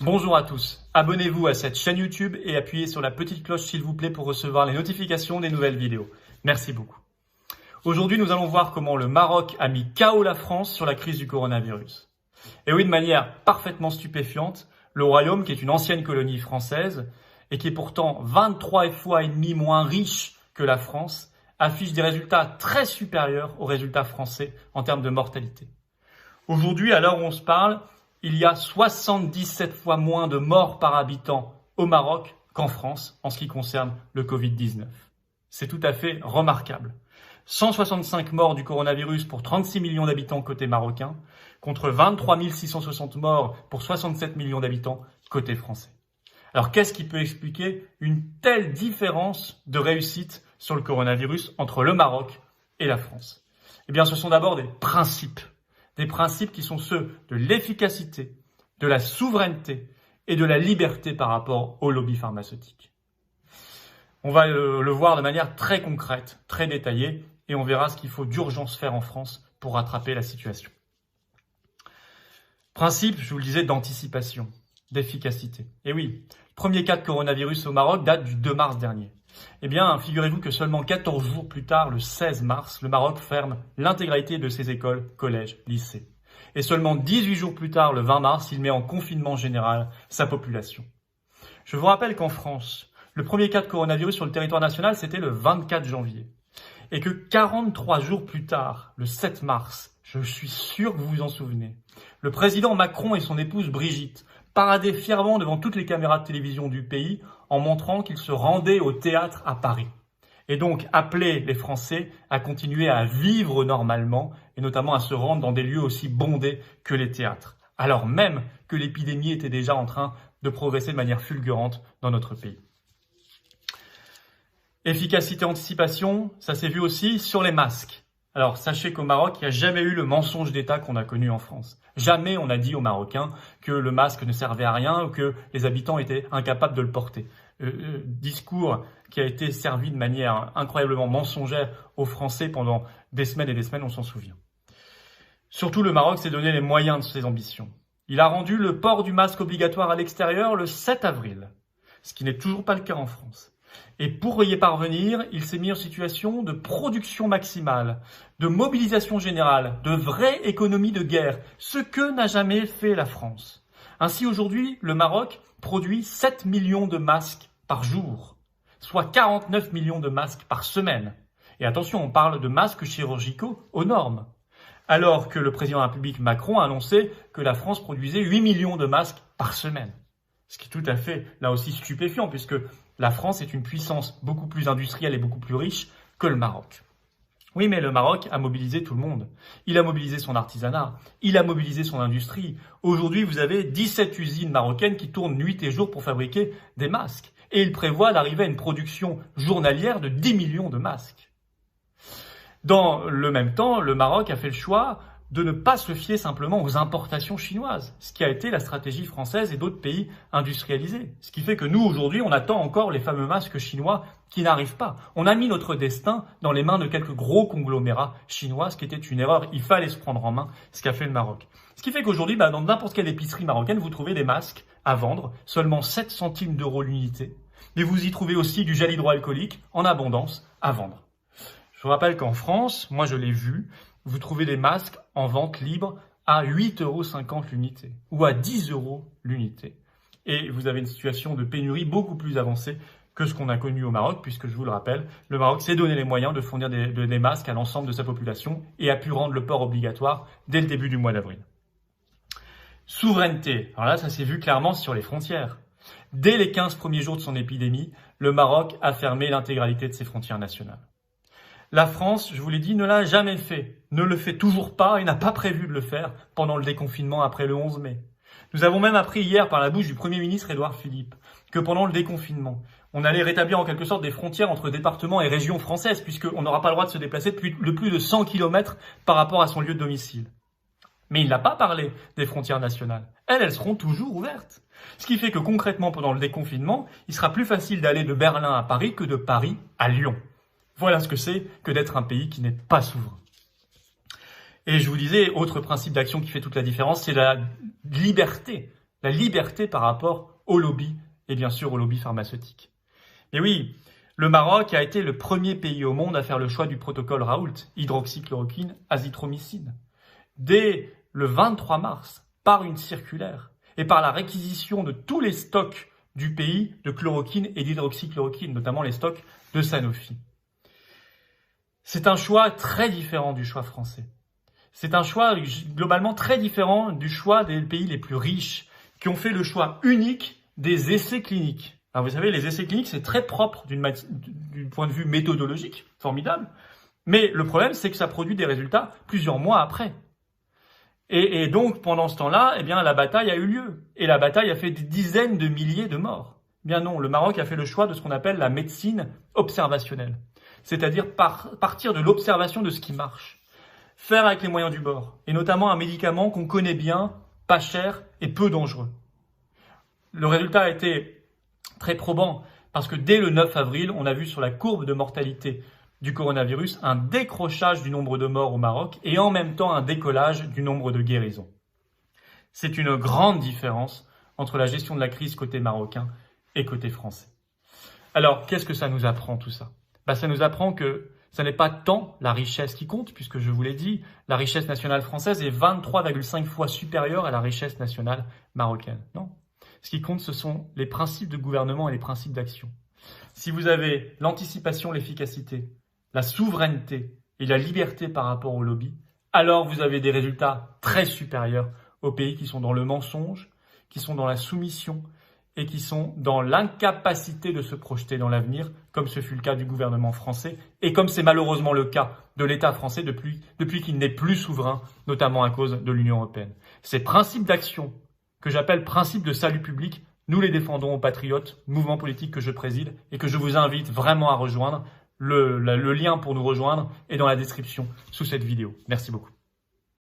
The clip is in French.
Bonjour à tous, abonnez-vous à cette chaîne YouTube et appuyez sur la petite cloche s'il vous plaît pour recevoir les notifications des nouvelles vidéos. Merci beaucoup. Aujourd'hui, nous allons voir comment le Maroc a mis KO la France sur la crise du coronavirus. Et oui, de manière parfaitement stupéfiante, le Royaume, qui est une ancienne colonie française et qui est pourtant 23 fois et demi moins riche que la France, affiche des résultats très supérieurs aux résultats français en termes de mortalité. Aujourd'hui, à l'heure où on se parle, il y a 77 fois moins de morts par habitant au Maroc qu'en France en ce qui concerne le Covid-19. C'est tout à fait remarquable. 165 morts du coronavirus pour 36 millions d'habitants côté marocain, contre 23 660 morts pour 67 millions d'habitants côté français. Alors qu'est-ce qui peut expliquer une telle différence de réussite sur le coronavirus entre le Maroc et la France? Eh bien, ce sont d'abord des principes qui sont ceux de l'efficacité, de la souveraineté et de la liberté par rapport au lobby pharmaceutique. On va le voir de manière très concrète, très détaillée, et on verra ce qu'il faut d'urgence faire en France pour rattraper la situation. Principe, je vous le disais, d'anticipation, d'efficacité. Et oui, le premier cas de coronavirus au Maroc date du 2 mars dernier. Eh bien, figurez-vous que seulement 14 jours plus tard, le 16 mars, le Maroc ferme l'intégralité de ses écoles, collèges, lycées. Et seulement 18 jours plus tard, le 20 mars, il met en confinement général sa population. Je vous rappelle qu'en France, le premier cas de coronavirus sur le territoire national, c'était le 24 janvier. Et que 43 jours plus tard, le 7 mars, je suis sûr que vous vous en souvenez, le président Macron et son épouse Brigitte paradaient fièrement devant toutes les caméras de télévision du pays en montrant qu'ils se rendaient au théâtre à Paris. Et donc appelaient les Français à continuer à vivre normalement et notamment à se rendre dans des lieux aussi bondés que les théâtres, alors même que l'épidémie était déjà en train de progresser de manière fulgurante dans notre pays. Efficacité, anticipation, ça s'est vu aussi sur les masques. Alors, sachez qu'au Maroc, il n'y a jamais eu le mensonge d'État qu'on a connu en France. Jamais on a dit aux Marocains que le masque ne servait à rien ou que les habitants étaient incapables de le porter. Discours qui a été servi de manière incroyablement mensongère aux Français pendant des semaines et des semaines, on s'en souvient. Surtout, le Maroc s'est donné les moyens de ses ambitions. Il a rendu le port du masque obligatoire à l'extérieur le 7 avril, ce qui n'est toujours pas le cas en France. Et pour y parvenir, il s'est mis en situation de production maximale, de mobilisation générale, de vraie économie de guerre, ce que n'a jamais fait la France. Ainsi, aujourd'hui, le Maroc produit 7 millions de masques par jour, soit 49 millions de masques par semaine. Et attention, on parle de masques chirurgicaux aux normes. Alors que le président de la République Macron a annoncé que la France produisait 8 millions de masques par semaine. Ce qui est tout à fait, là aussi, stupéfiant, puisque la France est une puissance beaucoup plus industrielle et beaucoup plus riche que le Maroc. Oui, mais le Maroc a mobilisé tout le monde. Il a mobilisé son artisanat, il a mobilisé son industrie. Aujourd'hui, vous avez 17 usines marocaines qui tournent nuit et jour pour fabriquer des masques. Et il prévoit d'arriver à une production journalière de 10 millions de masques. Dans le même temps, le Maroc a fait le choix de ne pas se fier simplement aux importations chinoises, ce qui a été la stratégie française et d'autres pays industrialisés. Ce qui fait que nous, aujourd'hui, on attend encore les fameux masques chinois qui n'arrivent pas. On a mis notre destin dans les mains de quelques gros conglomérats chinois, ce qui était une erreur. Il fallait se prendre en main, ce qu'a fait le Maroc. Ce qui fait qu'aujourd'hui, dans n'importe quelle épicerie marocaine, vous trouvez des masques à vendre, seulement 7 centimes d'euros l'unité. Mais vous y trouvez aussi du gel hydroalcoolique en abondance à vendre. Je vous rappelle qu'en France, moi je l'ai vu, vous trouvez des masques en vente libre à 8,50 € l'unité ou à 10 € l'unité. Et vous avez une situation de pénurie beaucoup plus avancée que ce qu'on a connu au Maroc, puisque je vous le rappelle, le Maroc s'est donné les moyens de fournir des masques à l'ensemble de sa population et a pu rendre le port obligatoire dès le début du mois d'avril. Souveraineté. Alors là, ça s'est vu clairement sur les frontières. Dès les 15 premiers jours de son épidémie, le Maroc a fermé l'intégralité de ses frontières nationales. La France, je vous l'ai dit, ne l'a jamais fait, ne le fait toujours pas et n'a pas prévu de le faire pendant le déconfinement après le 11 mai. Nous avons même appris hier par la bouche du Premier ministre Édouard Philippe que pendant le déconfinement, on allait rétablir en quelque sorte des frontières entre départements et régions françaises puisqu'on n'aura pas le droit de se déplacer de plus de 100 km par rapport à son lieu de domicile. Mais il n'a pas parlé des frontières nationales. Elles seront toujours ouvertes. Ce qui fait que concrètement, pendant le déconfinement, il sera plus facile d'aller de Berlin à Paris que de Paris à Lyon. Voilà ce que c'est que d'être un pays qui n'est pas souverain. Et je vous disais, autre principe d'action qui fait toute la différence, c'est la liberté la liberté par rapport au lobby et bien sûr au lobby pharmaceutique. Et oui, le Maroc a été le premier pays au monde à faire le choix du protocole Raoult, hydroxychloroquine, azithromycine. Dès le 23 mars, par une circulaire et par la réquisition de tous les stocks du pays de chloroquine et d'hydroxychloroquine, notamment les stocks de Sanofi. C'est un choix très différent du choix français. C'est un choix globalement très différent du choix des pays les plus riches, qui ont fait le choix unique des essais cliniques. Alors vous savez, les essais cliniques, c'est très propre du point de vue méthodologique, formidable. Mais le problème, c'est que ça produit des résultats plusieurs mois après. Et donc, pendant ce temps-là, eh bien, la bataille a eu lieu. Et la bataille a fait des dizaines de milliers de morts. Eh bien non, le Maroc a fait le choix de ce qu'on appelle la médecine observationnelle. C'est-à-dire partir de l'observation de ce qui marche. Faire avec les moyens du bord. Et notamment un médicament qu'on connaît bien, pas cher et peu dangereux. Le résultat a été très probant parce que dès le 9 avril, on a vu sur la courbe de mortalité du coronavirus un décrochage du nombre de morts au Maroc et en même temps un décollage du nombre de guérisons. C'est une grande différence entre la gestion de la crise côté marocain et côté français. Alors, qu'est-ce que ça nous apprend tout ça ? Ça nous apprend que ce n'est pas tant la richesse qui compte, puisque je vous l'ai dit, la richesse nationale française est 23,5 fois supérieure à la richesse nationale marocaine. Non. Ce qui compte, ce sont les principes de gouvernement et les principes d'action. Si vous avez l'anticipation, l'efficacité, la souveraineté et la liberté par rapport au lobby, alors vous avez des résultats très supérieurs aux pays qui sont dans le mensonge, qui sont dans la soumission et qui sont dans l'incapacité de se projeter dans l'avenir, comme ce fut le cas du gouvernement français et comme c'est malheureusement le cas de l'État français depuis qu'il n'est plus souverain, notamment à cause de l'Union européenne. Ces principes d'action que j'appelle principes de salut public, nous les défendons aux Patriotes, mouvement politique que je préside et que je vous invite vraiment à rejoindre. Le lien pour nous rejoindre est dans la description sous cette vidéo. Merci beaucoup.